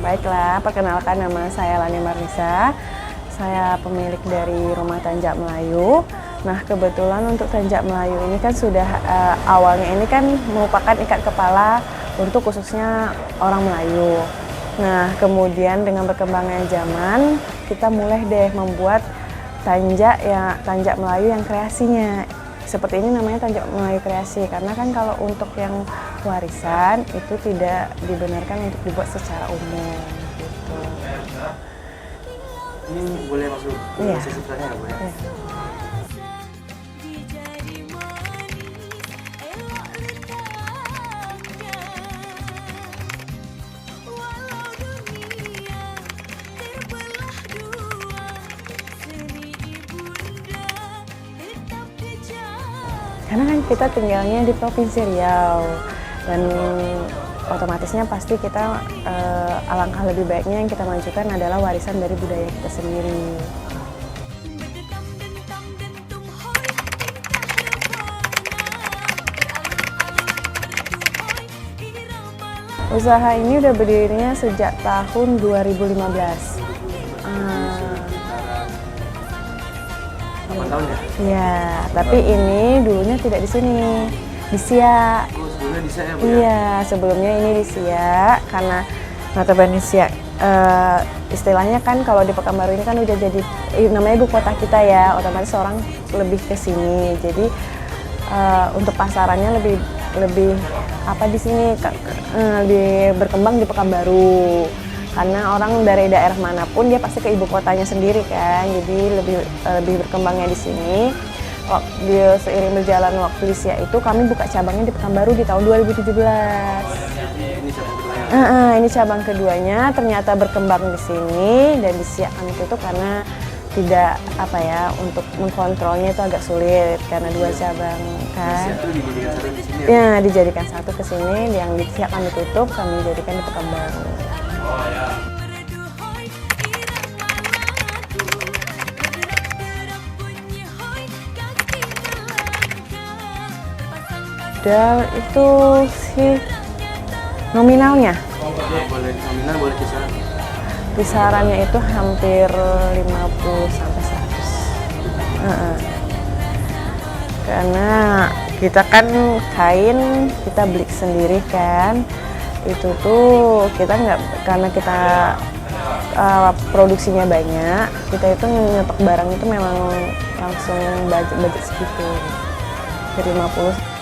Baiklah, perkenalkan nama saya Lani Marnisa. Saya pemilik dari Rumah Tanjak Melayu. Nah, kebetulan untuk Tanjak Melayu ini kan sudah awalnya ini kan merupakan ikat kepala untuk khususnya orang Melayu. Nah, kemudian dengan berkembangnya zaman, kita mulai deh membuat tanjak Melayu yang kreasinya. Seperti ini namanya Tanjak Melayu kreasi, karena kan kalau untuk yang warisan itu tidak dibenarkan untuk dibuat secara umum gitu. Ini boleh masuk ke sesi terakhir ya, Bu ya? Karena kan kita tinggalnya di Provinsi Riau dan otomatisnya pasti kita alangkah lebih baiknya yang kita majukan adalah warisan dari budaya kita sendiri. Usaha ini udah berdirinya sejak tahun 2015. 8 tahun ya? Iya, tapi ini dulunya tidak di sini, di Siak. Oh, sebelumnya di Siak ya, Bu? Iya, sebelumnya ini di Siak, karena notabene Siak istilahnya kan kalau di Pekanbaru ini kan udah jadi namanya ibu kota kita ya, otomatis orang lebih ke sini. Jadi untuk pasarannya lebih apa di sini lebih berkembang di Pekanbaru. Karena orang dari daerah manapun dia pasti ke ibu kotanya sendiri kan, jadi lebih berkembangnya di sini. Seiring berjalan waktu di Siak itu kami buka cabangnya di Pekanbaru di tahun 2017. Ini cabang kedua. Ini cabang keduanya ternyata berkembang di sini, dan di Siak kami tutup karena tidak untuk mengkontrolnya itu agak sulit karena dua cabang kan. Dijadikan satu di sini ya? Ya, dijadikan satu ke sini, yang di Siak kami tutup, kami jadikan di Pekanbaru. Dan itu sih nominalnya. Boleh nominal, boleh kisaran. Kisarannya itu hampir 50 sampai 100. Karena kita kan kain kita beli sendiri kan. Itu tuh kita nggak, karena kita produksinya banyak, kita itu nyetok barang itu memang langsung budget segitu, dari 50.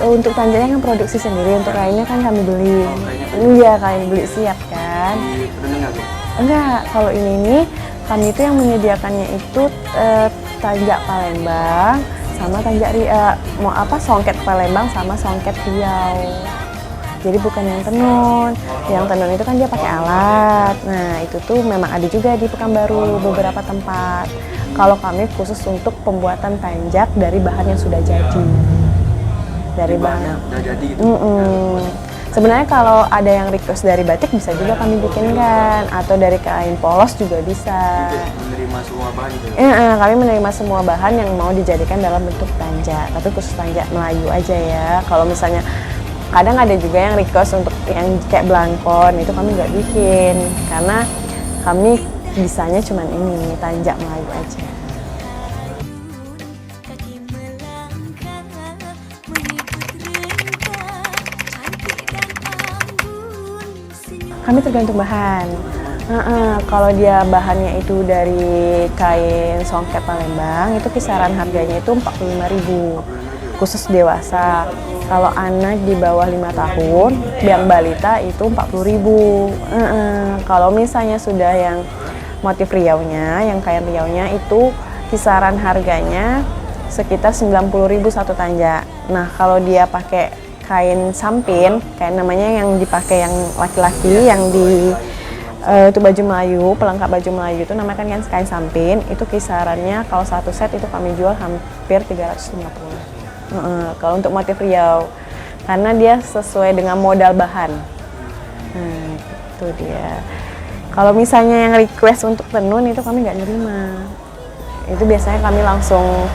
Untuk tanjaknya kan produksi sendiri, untuk kainnya kan kami beli. Iya, kain beli siap kan. Di Penuh nggak, Bu? Enggak, kalau ini kami itu yang menyediakannya itu tanjak Palembang sama songket Palembang sama songket Riau. Jadi bukan yang tenun. Yang tenun itu kan dia pakai alat. Nah, itu tuh memang ada juga di Pekanbaru beberapa tempat. Kalau kami khusus untuk pembuatan tanjak dari bahan yang sudah jadi. Dari bahan udah jadi gitu. Sebenarnya kalau ada yang request dari batik bisa juga kami bikinkan, atau dari kain polos juga bisa. Menerima semua bahan gitu. Kami menerima semua bahan yang mau dijadikan dalam bentuk tanjak, tapi khusus tanjak Melayu aja ya. Kalau misalnya kadang ada juga yang request untuk yang kayak belangkon, itu kami nggak bikin karena kami bisanya cuman ini tanjak Melayu aja. Kami tergantung bahan. Kalau dia bahannya itu dari kain songket Palembang, itu kisaran harganya itu 45.000 khusus dewasa. Kalau anak di bawah 5 tahun, yang balita itu 40.000. Kalau misalnya sudah yang motif riaunya, yang kain riaunya itu kisaran harganya sekitar 90.000 satu tanjak. Nah, kalau dia pakai kain sampin, kayak namanya yang dipakai yang laki-laki, yang di itu baju Melayu, pelengkap baju Melayu itu namanya kan kain sampin, itu kisarannya kalau satu set itu kami jual hampir 350. Kalau untuk motif riau, karena dia sesuai dengan modal bahan. Itu dia. Kalau misalnya yang request untuk tenun itu kami nggak nerima. Itu biasanya kami langsung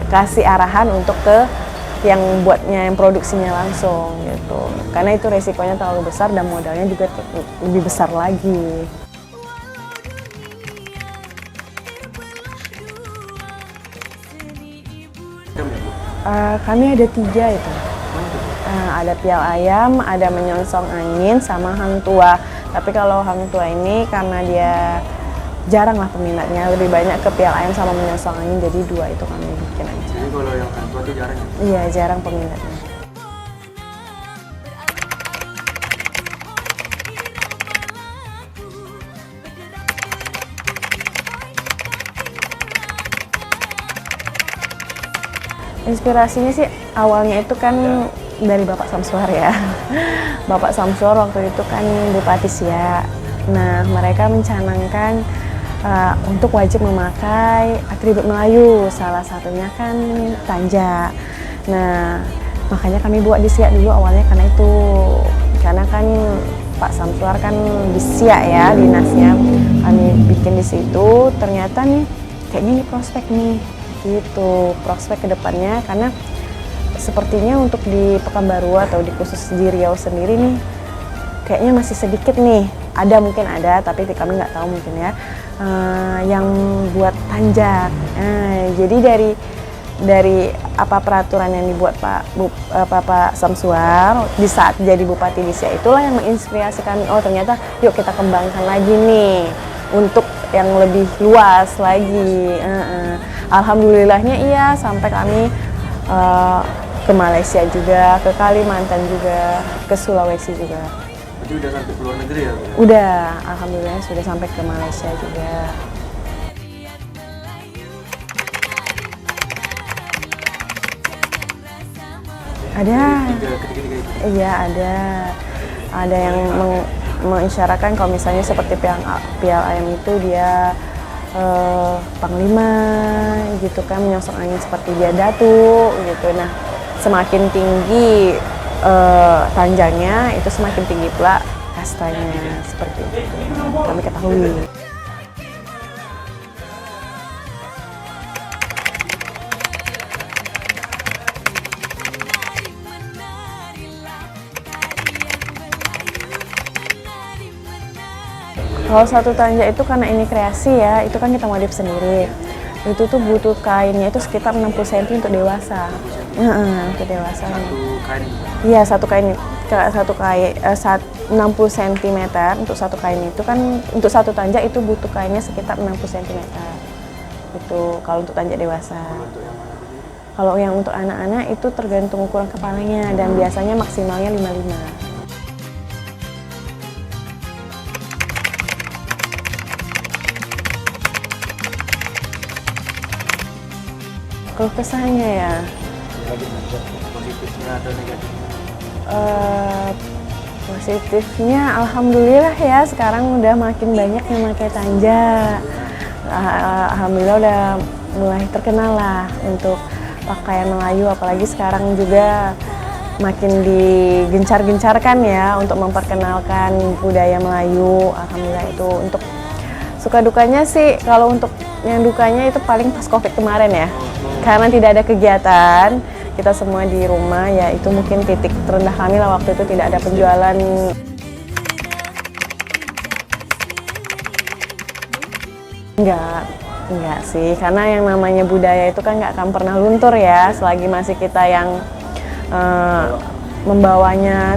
kasih arahan untuk ke yang buatnya, yang produksinya langsung gitu. Karena itu resikonya terlalu besar dan modalnya juga lebih besar lagi. Kami ada 3 itu. Ada pial ayam, ada menyongsong angin, sama hang tua. Tapi kalau hang tua ini karena dia jarang lah peminatnya, lebih banyak ke pial ayam sama menyongsong angin, jadi 2 itu kami bikin aja. Jadi kalau yang hang tua itu jarang ya? Iya, jarang peminatnya. Inspirasinya sih awalnya itu kan dari Bapak Samsuar ya. Bapak Samsuar waktu itu kan Bupati Siak. Nah, mereka mencanangkan untuk wajib memakai atribut Melayu, salah satunya kan tanjak. Nah, makanya kami buat di Siak dulu awalnya karena itu. Karena kan Pak Samsuar kan di Siak ya dinasnya. Kami bikin di situ, ternyata nih kayaknya ini prospek nih. Gitu, prospek kedepannya, karena sepertinya untuk di Pekanbaru atau di khusus di Riau sendiri nih kayaknya masih sedikit nih, mungkin ada tapi kami nggak tahu mungkin ya, yang buat tanjak. Jadi dari apa peraturan yang dibuat Pak Samsuar di saat jadi Bupati di Siak, itulah yang menginspirasi kami, oh ternyata yuk kita kembangkan lagi nih untuk yang lebih luas lagi. Alhamdulillahnya iya, sampai kami ke Malaysia juga, ke Kalimantan juga, ke Sulawesi juga. Jadi udah sampai ke luar negeri ya? Udah, alhamdulillah sudah sampai ke Malaysia juga. Ada. Ketiga itu? Iya, ada. Ada yang mengisyaratkan kalau misalnya seperti pial ayam itu dia panglima gitu kan, menyongsong angin seperti dia datu gitu. Nah, semakin tinggi tanjangnya itu semakin tinggi pula kastanya, seperti itu kami ketahui. Kalau satu tanjak itu karena ini kreasi ya, itu kan kita modif sendiri. Itu tuh butuh kainnya itu sekitar 60 cm untuk dewasa. Untuk dewasa. Satu kain? Iya, satu kain 60 cm untuk satu kain itu kan, untuk satu tanjak itu butuh kainnya sekitar 60 cm. Itu kalau untuk tanjak dewasa. Kalau yang untuk anak-anak itu tergantung ukuran kepalanya dan biasanya maksimalnya 55. Kalau kesahnya ya, Positifnya atau negatifnya? positifnya alhamdulillah ya sekarang udah makin banyak yang pakai tanja. Alhamdulillah udah mulai terkenal lah untuk pakaian Melayu, apalagi sekarang juga makin digencar-gencarkan ya untuk memperkenalkan budaya Melayu. Alhamdulillah itu untuk suka dukanya sih, kalau untuk yang dukanya itu paling pas Covid kemarin ya. Karena tidak ada kegiatan, kita semua di rumah ya, itu mungkin titik terendah kami lah waktu itu, tidak ada penjualan. Enggak sih, karena yang namanya budaya itu kan nggak akan pernah luntur ya, selagi masih kita yang membawanya,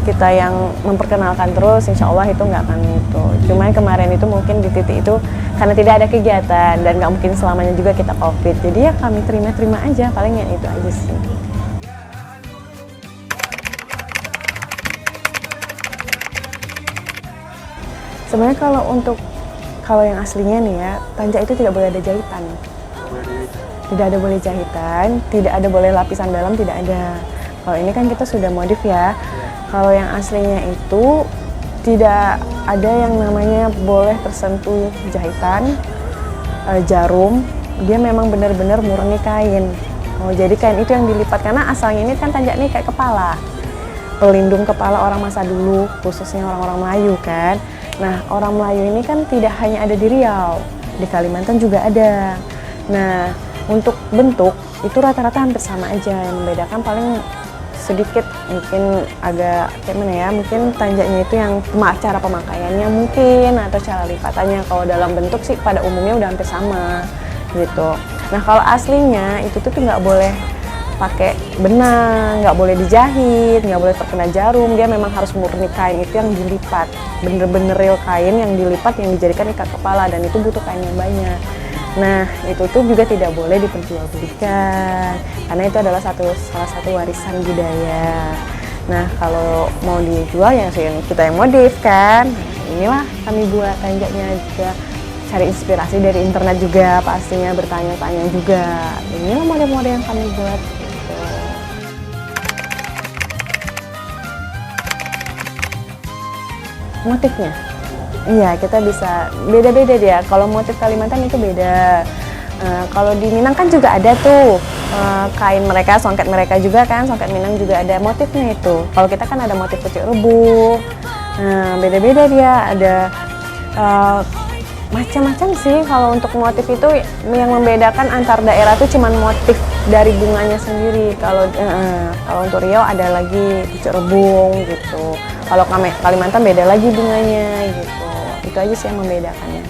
kita yang memperkenalkan terus, insya Allah itu nggak akan itu. Cuma kemarin itu mungkin di titik itu karena tidak ada kegiatan dan nggak mungkin selamanya juga kita Covid, jadi ya kami terima-terima aja, paling yang itu aja sih. Sebenarnya kalau yang aslinya nih ya, tanja itu tidak boleh ada jahitan. Tidak ada boleh jahitan, tidak ada boleh lapisan dalam, tidak ada. Kalau ini kan kita sudah modif ya. Kalau yang aslinya itu tidak ada yang namanya boleh tersentuh jahitan, jarum. Dia memang benar-benar murni kain. Oh, jadi kain itu yang dilipat, karena asalnya ini kan tanja ini kayak kepala, pelindung kepala orang masa dulu, khususnya orang-orang Melayu kan. Nah, orang Melayu ini kan tidak hanya ada di Riau, di Kalimantan juga ada. Nah, untuk bentuk itu rata-rata hampir sama aja, yang membedakan paling sedikit mungkin agak kayak mana ya, mungkin tanjanya itu yang cara pemakaiannya mungkin, atau cara lipatannya. Kalau dalam bentuk sih pada umumnya udah hampir sama gitu. Nah, kalau aslinya itu tuh nggak boleh pakai benang, nggak boleh dijahit, nggak boleh terkena jarum. Dia memang harus murni kain itu yang dilipat, bener-bener real kain yang dilipat, yang dijadikan ikat kepala, dan itu butuh kain yang banyak. Nah, itu tuh juga tidak boleh diperjualbelikan, karena itu adalah salah satu warisan budaya. Nah, kalau mau dijual ya kita yang modif kan. Inilah kami buat tanjanya juga, cari inspirasi dari internet juga pastinya, bertanya-tanya juga. Inilah model-model yang kami buat. Motifnya, iya kita bisa beda-beda dia. Kalau motif Kalimantan itu beda. Kalau di Minang kan juga ada tuh kain mereka, songket mereka juga kan, songket Minang juga ada motifnya itu. Kalau kita kan ada motif pucuk rebung. Beda-beda dia, ada macam-macam sih. Kalau untuk motif itu yang membedakan antar daerah tuh cuman motif dari bunganya sendiri. Kalau untuk Riau ada lagi pucuk rebung gitu. Kalau Kalimantan beda lagi bunganya gitu. Itu aja sih yang membedakannya.